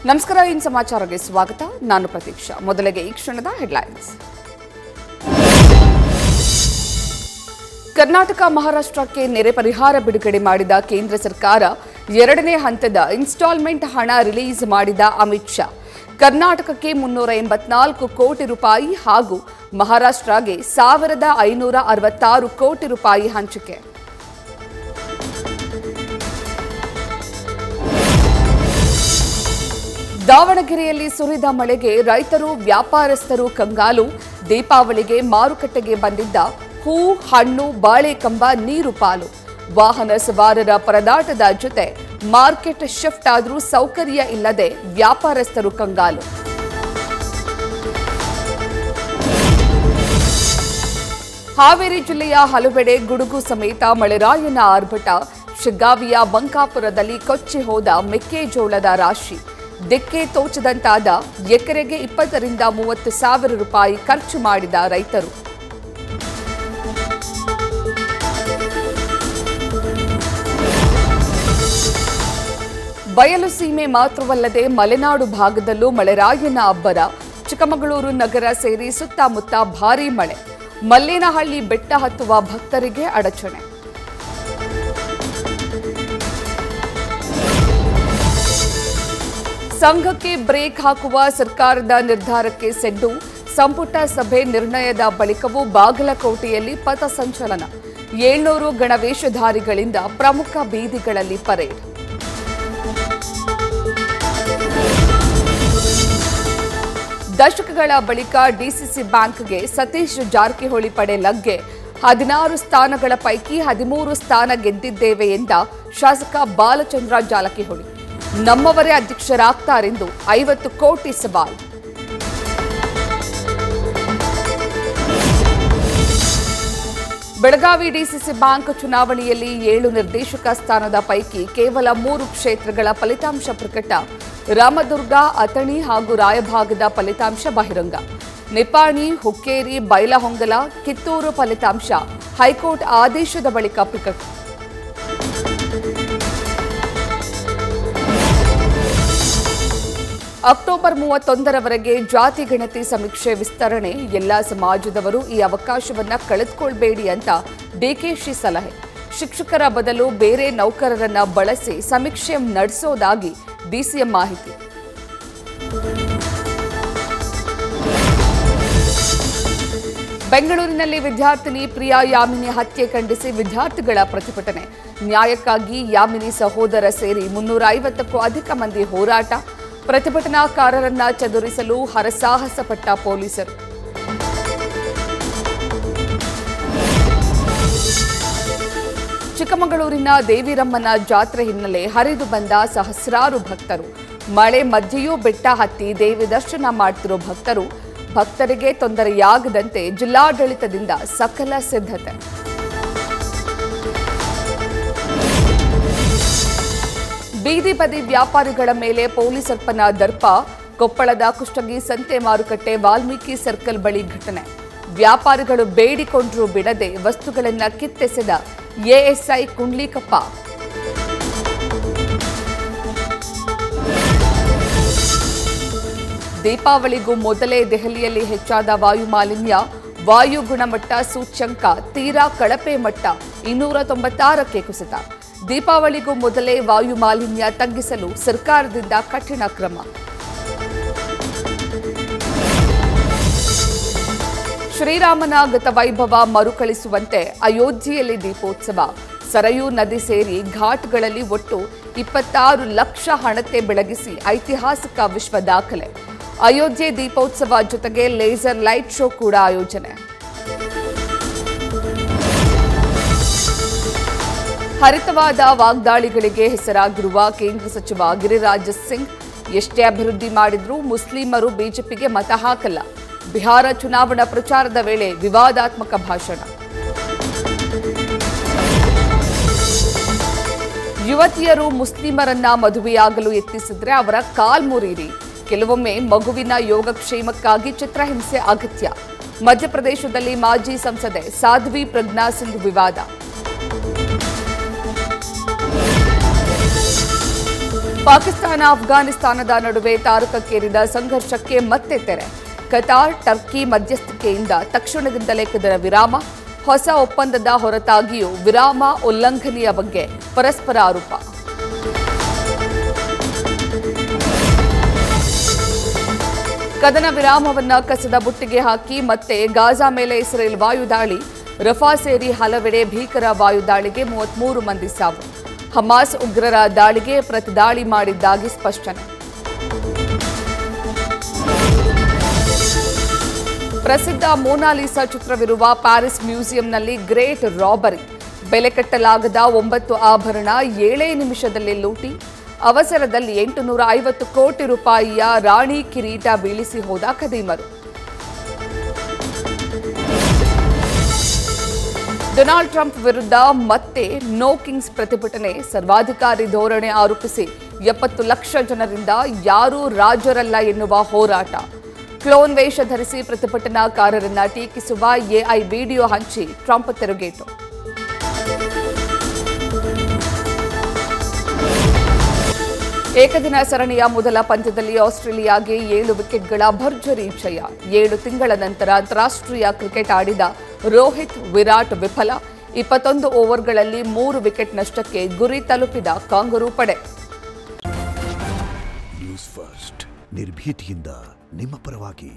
ನಮಸ್ಕಾರ, ಇನ್ ಸಮಾಚಾರಕ್ಕೆ ಸ್ವಾಗತ. ನಾನು ಪ್ರತೀಕ್ಷಾ. ಮೊದಲಿಗೆ ಈ ಕ್ಷಣದ ಹೆಡ್ಲೈನ್ಸ್. ಕರ್ನಾಟಕ ಮಹಾರಾಷ್ಟ್ರಕ್ಕೆ ನೆರೆ ಪರಿಹಾರ ಬಿಡುಗಡೆ ಮಾಡಿದ ಕೇಂದ್ರ ಸರ್ಕಾರ ಎರಡನೇ ಹಂತದ ಇನ್ಸ್ಟಾಲ್ಮೆಂಟ್ ಹಣ ರಿಲೀಸ್ ಮಾಡಿದ ಅಮಿತ್ ಶಾ. ಕರ್ನಾಟಕಕ್ಕೆ 384 ಕೋಟಿ ರೂಪಾಯಿ ಹಾಗೂ ಮಹಾರಾಷ್ಟ್ರಗೆ 1566 ಕೋಟಿ ರೂಪಾಯಿ ಹಂಚಿಕೆ. ದಾವಣಗೆರೆಯಲ್ಲಿ ಸುರಿದ ಮಳೆಗೆ ರೈತರು ವ್ಯಾಪಾರಸ್ಥರು ಕಂಗಾಲು. ದೀಪಾವಳಿಗೆ ಮಾರುಕಟ್ಟೆಗೆ ಬಂದಿದ್ದ ಹೂ, ಹಣ್ಣು, ಬಾಳೆಕಂಬ ನೀರು ಪಾಲು. ವಾಹನ ಸವಾರರ ಪರದಾಟದ ಜೊತೆ ಮಾರ್ಕೆಟ್ ಶಿಫ್ಟ್ ಆದರೂ ಸೌಕರ್ಯ ಇಲ್ಲದೆ ವ್ಯಾಪಾರಸ್ಥರು ಕಂಗಾಲು. ಹಾವೇರಿ ಜಿಲ್ಲೆಯ ಹಲವೆಡೆ ಗುಡುಗು ಸಮೇತ ಮಳೆರಾಯನ ಆರ್ಭಟ. ಶಿಗ್ಗಾವಿಯ ಬಂಕಾಪುರದಲ್ಲಿ ಕೊಚ್ಚಿ ಹೋದ ಮೆಕ್ಕೆಜೋಳದ ರಾಶಿ. ದಿಕ್ಕೆ ತೋಚದಂತಾದ ಎಕರೆಗೆ 20 ರಿಂದ 30 ಸಾವಿರ ರೂಪಾಯಿ ಖರ್ಚು ಮಾಡಿದ ರೈತರು. ಬಯಲು ಸೀಮೆ ಮಾತ್ರವಲ್ಲದೆ ಮಲೆನಾಡು ಭಾಗದಲ್ಲೂ ಮಳೆರಾಯನ ಅಬ್ಬರ. ಚಿಕ್ಕಮಗಳೂರು ನಗರ ಸೇರಿ ಸುತ್ತಮುತ್ತ ಭಾರೀ ಮಳೆ. ಮಲ್ಲೇನಹಳ್ಳಿ ಬೆಟ್ಟ ಹತ್ತುವ ಭಕ್ತರಿಗೆ ಅಡಚಣೆ. ಸಂಘಕ್ಕೆ ಬ್ರೇಕ್ ಹಾಕುವ ಸರ್ಕಾರದ ನಿರ್ಧಾರಕ್ಕೆ ಸೆಡ್ಡು. ಸಂಪುಟ ಸಭೆ ನಿರ್ಣಯದ ಬಳಿಕವೂ ಬಾಗಲಕೋಟೆಯಲ್ಲಿ ಪಥಸಂಚಲನ. 700 ಗಣವೇಷಧಾರಿಗಳಿಂದ ಪ್ರಮುಖ ಬೀದಿಗಳಲ್ಲಿ ಪರೇಡ್. ದಶಕಗಳ ಬಳಿಕ ಡಿಸಿಸಿ ಬ್ಯಾಂಕ್ಗೆ ಸತೀಶ್ ಜಾರಕಿಹೊಳಿ ಪಡೆ ಲಗ್ಗೆ. 16 ಸ್ಥಾನಗಳ ಪೈಕಿ 13 ಸ್ಥಾನ ಗೆದ್ದಿದ್ದೇವೆ ಎಂದ ಶಾಸಕ ಬಾಲಚಂದ್ರ ಜಾರಕಿಹೊಳಿ. ನಮ್ಮವರೇ ಅಧ್ಯಕ್ಷರಾಗ್ತಾರೆಂದು 50 ಕೋಟಿ ಸವಾಲ್. ಬೆಳಗಾವಿ ಡಿಸಿಸಿ ಬ್ಯಾಂಕ್ ಚುನಾವಣೆಯಲ್ಲಿ 7 ನಿರ್ದೇಶಕ ಸ್ಥಾನದ ಪೈಕಿ ಕೇವಲ 3 ಕ್ಷೇತ್ರಗಳ ಫಲಿತಾಂಶ ಪ್ರಕಟ. ರಾಮದುರ್ಗ, ಅಥಣಿ ಹಾಗೂ ರಾಯಭಾಗದ ಫಲಿತಾಂಶ ಬಹಿರಂಗ. ನಿಪ್ಪಾಣಿ, ಹುಕ್ಕೇರಿ, ಬೈಲಹೊಂಗಲ, ಕಿತ್ತೂರು ಫಲಿತಾಂಶ ಹೈಕೋರ್ಟ್ ಆದೇಶದ ಬಳಿಕ ಪ್ರಕಟ. ಅಕ್ಟೋಬರ್ 31ರವರೆಗೆ ಜಾತಿ ಗಣತಿ ಸಮೀಕ್ಷೆ ವಿಸ್ತರಣೆ. ಎಲ್ಲಾ ಸಮಾಜದವರು ಈ ಅವಕಾಶವನ್ನ ಕಳೆದುಕೊಳ್ಬೇಡಿ ಅಂತ ಡಿಕೆಶಿ ಸಲಹೆ. ಶಿಕ್ಷಕರ ಬದಲು ಬೇರೆ ನೌಕರರನ್ನ ಬಳಸಿ ಸಮೀಕ್ಷೆ ನಡೆಸೋದಾಗಿ ಡಿಸಿಎಂ ಮಾಹಿತಿ. ಬೆಂಗಳೂರಿನಲ್ಲಿ ವಿದ್ಯಾರ್ಥಿನಿ ಪ್ರಿಯಾ ಯಾಮಿನಿ ಹತ್ಯೆ ಖಂಡಿಸಿ ವಿದ್ಯಾರ್ಥಿಗಳ ಪ್ರತಿಭಟನೆ. ನ್ಯಾಯಕ್ಕಾಗಿ ಯಾಮಿನಿ ಸಹೋದರ ಸೇರಿ 350ಕ್ಕೂ ಅಧಿಕ ಮಂದಿ ಹೋರಾಟ. ಪ್ರತಿಭಟನಾಕಾರರನ್ನ ಚದುರಿಸಲು ಹರಸಾಹಸ ಪಟ್ಟ ಪೊಲೀಸರು. ಚಿಕ್ಕಮಗಳೂರಿನ ದೇವಿರಮ್ಮನ ಜಾತ್ರೆ ಹಿನ್ನೆಲೆ ಹರಿದು ಬಂದ ಸಹಸ್ರಾರು ಭಕ್ತರು. ಮಳೆ ಮಧ್ಯೆಯೂ ಬೆಟ್ಟ ಹತ್ತಿ ದೇವಿ ದರ್ಶನ ಮಾಡ್ತಿರೋ ಭಕ್ತರಿಗೆ ತೊಂದರೆಯಾಗದಂತೆ ಜಿಲ್ಲಾಡಳಿತದಿಂದ ಸಕಲ ಸಿದ್ಧತೆ. ಬೀದಿ ಬದಿ ವ್ಯಾಪಾರಿಗಳ ಮೇಲೆ ಪೊಲೀಸರ್ಪನ ದರ್ಪ. ಕೊಪ್ಪಳದ ಕುಷ್ಟಗಿ ಸಂತೆ ಮಾರುಕಟ್ಟೆ ವಾಲ್ಮೀಕಿ ಸರ್ಕಲ್ ಬಳಿ ಘಟನೆ. ವ್ಯಾಪಾರಿಗಳು ಬೇಡಿಕೊಂಡ್ರೂ ಬಿಡದೆ ವಸ್ತುಗಳನ್ನು ಕಿತ್ತೆಸೆದ ಎಎಸ್ಐ ಕುಂಡ್ಲಿಕಪ್ಪ. ದೀಪಾವಳಿಗೂ ಮೊದಲೇ ದೆಹಲಿಯಲ್ಲಿ ಹೆಚ್ಚಾದ ವಾಯು ಮಾಲಿನ್ಯ. ವಾಯು ಗುಣಮಟ್ಟ ಸೂಚ್ಯಂಕ ತೀರಾ ಕಳಪೆ ಮಟ್ಟ 296ಕ್ಕೆ ಕುಸಿತ. ದೀಪಾವಳಿಗೂ ಮೊದಲೇ ವಾಯು ಮಾಲಿನ್ಯ ತಗ್ಗಿಸಲು ಸರ್ಕಾರದಿಂದ ಕಠಿಣ ಕ್ರಮ. ಶ್ರೀರಾಮನ ಗತವೈಭವ ಮರುಕಳಿಸುವಂತೆ ಅಯೋಧ್ಯೆಯಲ್ಲಿ ದೀಪೋತ್ಸವ. ಸರಯೂ ನದಿ ಸೇರಿ ಘಾಟ್ಗಳಲ್ಲಿ ಒಟ್ಟು 26 ಲಕ್ಷ ಹಣತೆ ಬೆಳಗಿಸಿ ಐತಿಹಾಸಿಕ ವಿಶ್ವ ದಾಖಲೆ. ಅಯೋಧ್ಯೆ ದೀಪೋತ್ಸವ ಜೊತೆಗೆ ಲೇಸರ್ ಲೈಟ್ ಶೋ ಕೂಡ ಆಯೋಜನೆ. ಹರಿತವಾದ ವಾಗ್ದಾಳಿಗಳಿಗೆ ಹೆಸರಾಗಿರುವ ಕೇಂದ್ರ ಸಚಿವ ಗಿರಿರಾಜ್ ಸಿಂಗ್ ಎಷ್ಟೇ ಅಭಿವೃದ್ಧಿ ಮಾಡಿದ್ರೂ ಮುಸ್ಲಿಮರು ಬಿಜೆಪಿಗೆ ಮತ ಹಾಕಲ್ಲ. ಬಿಹಾರ ಚುನಾವಣಾ ಪ್ರಚಾರದ ವೇಳೆ ವಿವಾದಾತ್ಮಕ ಭಾಷಣ. ಯುವತಿಯರು ಮುಸ್ಲಿಮರನ್ನ ಮದುವೆಯಾಗಲು ಯತ್ನಿಸಿದ್ರೆ ಅವರ ಕಾಲ್ಮುರಿರಿ. ಕೆಲವೊಮ್ಮೆ ಮಗುವಿನ ಯೋಗಕ್ಷೇಮಕ್ಕಾಗಿ ಚಿತ್ರಹಿಂಸೆ ಅಗತ್ಯ. ಮಧ್ಯಪ್ರದೇಶದಲ್ಲಿ ಮಾಜಿ ಸಂಸದೆ ಸಾಧ್ವಿ ಪ್ರಜ್ಞಾ ಸಿಂಗ್ ವಿವಾದ. ಪಾಕಿಸ್ತಾನ ಅಫ್ಘಾನಿಸ್ತಾನದ ನಡುವೆ ತಾರಕಕ್ಕೇರಿದ ಸಂಘರ್ಷಕ್ಕೆ ಮತ್ತೆ ತೆರೆ. ಕತಾರ್, ಟರ್ಕಿ ಮಧ್ಯಸ್ಥಿಕೆಯಿಂದ ತಕ್ಷಣದಿಂದಲೇ ಕದನ ವಿರಾಮ. ಹೊಸ ಒಪ್ಪಂದದ ಹೊರತಾಗಿಯೂ ವಿರಾಮ ಉಲ್ಲಂಘನೆಯ ಬಗ್ಗೆ ಪರಸ್ಪರ ಆರೋಪ. ಕದನ ವಿರಾಮವನ್ನ ಕಸದ ಬುಟ್ಟಿಗೆ ಹಾಕಿ ಮತ್ತೆ ಗಾಜಾ ಮೇಲೆ ಇಸ್ರೇಲ್ ವಾಯುದಾಳಿ. ರಫಾ ಸೇರಿ ಹಲವೆಡೆ ಭೀಕರ ವಾಯುದಾಳಿಗೆ 33 ಮಂದಿ ಸಾವು. ಹಮಾಸ್ ಉಗ್ರರ ದಾಳಿಗೆ ಪ್ರತಿದಾಳಿ ಮಾಡಿದ್ದಾಗಿ ಸ್ಪಷ್ಟನೆ. ಪ್ರಸಿದ್ಧ ಮೋನಾಲಿಸಾ ಚಿತ್ರವಿರುವ ಪ್ಯಾರಿಸ್ ಮ್ಯೂಸಿಯಂನಲ್ಲಿ ಗ್ರೇಟ್ ರಾಬರಿ. ಬೆಲೆ ಕಟ್ಟಲಾಗದ 9 ಆಭರಣ 7 ನಿಮಿಷದಲ್ಲಿ ಲೂಟಿ. ಅವಸರದಲ್ಲಿ 850 ಕೋಟಿ ರೂಪಾಯಿಯ ರಾಣಿ ಕಿರೀಟ ಬೀಳಿಸಿ ಹೋದ ಖದೀಮರು. ಡೊನಾಲ್ಡ್ ಟ್ರಂಪ್ ವಿರುದ್ಧ ಮತ್ತೆ ನೋ ಕಿಂಗ್ಸ್ ಪ್ರತಿಭಟನೆ. ಸರ್ವಾಧಿಕಾರಿ ಧೋರಣೆ ಆರೋಪಿಸಿ 70 ಲಕ್ಷ ಜನರಿಂದ ಯಾರೂ ರಾಜರಲ್ಲ ಎನ್ನುವ ಹೋರಾಟ. ಕ್ಲೋನ್ ವೇಷ ಧರಿಸಿ ಪ್ರತಿಭಟನಾಕಾರರನ್ನ ಟೀಕಿಸುವ ಎಐ ವಿಡಿಯೋ ಹಂಚಿ ಟ್ರಂಪ್ ತಿರುಗೇಟು. ಏಕದಿನ ಸರಣಿಯ ಮೊದಲ ಪಂದ್ಯದಲ್ಲಿ ಆಸ್ಟ್ರೇಲಿಯಾಗೆ 7 ವಿಕೆಟ್ಗಳ ಭರ್ಜರಿ ಜಯ. 7 ತಿಂಗಳ ನಂತರ ಅಂತಾರಾಷ್ಟ್ರೀಯ ಕ್ರಿಕೆಟ್ ಆಡಿದ ರೋಹಿತ್, ವಿರಾಟ್ ವಿಫಲ. 21 ಓವರ್ಗಳಲ್ಲಿ 3 ವಿಕೆಟ್ ನಷ್ಟಕ್ಕೆ ಗುರಿ ತಲುಪಿದ ಕಾಂಗರೂ ಪಡೆ. ನ್ಯೂಸ್ ಫಸ್ಟ್ ನಿರ್ಭೀತಿಯಿಂದ ನಿಮ್ಮ ಪರವಾಗಿ.